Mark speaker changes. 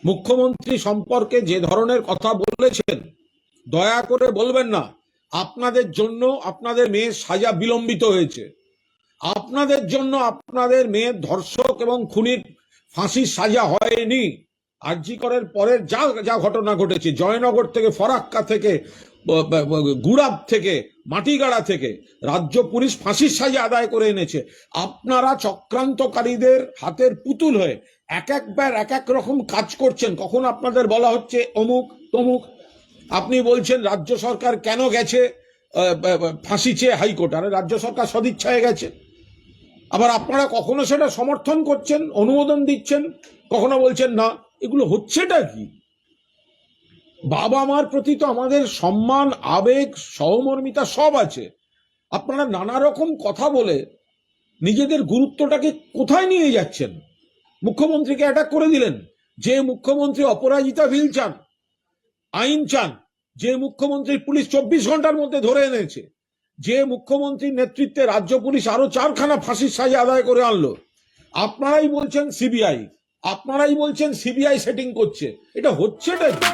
Speaker 1: মুখ্যমন্ত্রী সম্পর্কে যে ধরনের কথা বলেছেন, দয়া করে বলবেন না আপনাদের জন্য আপনাদের মেয়ের সাজা বিলম্বিত হয়েছে, আপনাদের জন্য আপনাদের মেয়ের ধর্ষক এবং খুনির ফাঁসির সাজা হয়নি। আরজি করের পরের যা যা ঘটনা ঘটেছে, জয়নগর থেকে, ফরাক্কা থেকে, গুড়াব থেকে, মাটিগাড়া থেকে রাজ্য পুলিশ ফাঁসির সাজা আদায় করে এনেছে। আপনারা চক্রান্তকারীদের হাতের পুতুল হয়ে এক একবার এক এক রকম কাজ করছেন। কখন আপনাদের বলা হচ্ছে অমুক তমুক, আপনি বলছেন রাজ্য সরকার কেন গেছে ফাঁসি চেয়ে হাইকোর্ট, আরে রাজ্য সরকার সদিচ্ছায় গেছে। আবার আপনারা কখনো সেটা সমর্থন করছেন, অনুমোদন দিচ্ছেন, কখনো বলছেন না। এগুলো হচ্ছেটা কি? বাবা মার প্রতি তো আমাদের সম্মান, আবেগ, সহমর্মিতা সব আছে। আপনারা নানা রকম কথা বলে নিজেদের গুরুত্বটাকে কোথায় নিয়ে যাচ্ছেন? মুখ্যমন্ত্রীকে অ্যাটাক করে দিলেন। যে মুখ্যমন্ত্রী অপরাজিতা বিল চান, আইন চান, যে মুখ্যমন্ত্রী পুলিশ 24 ঘন্টার মধ্যে ধরে এনেছে, যে মুখ্যমন্ত্রীর নেতৃত্বে রাজ্য পুলিশ আরো 4খানা ফাঁসির সাজা আদায় করে আনলো, আপনারাই বলছেন সিবিআই, আপনারাই বলছেন সিবিআই সেটিং করছে। এটা হচ্ছেটা কি?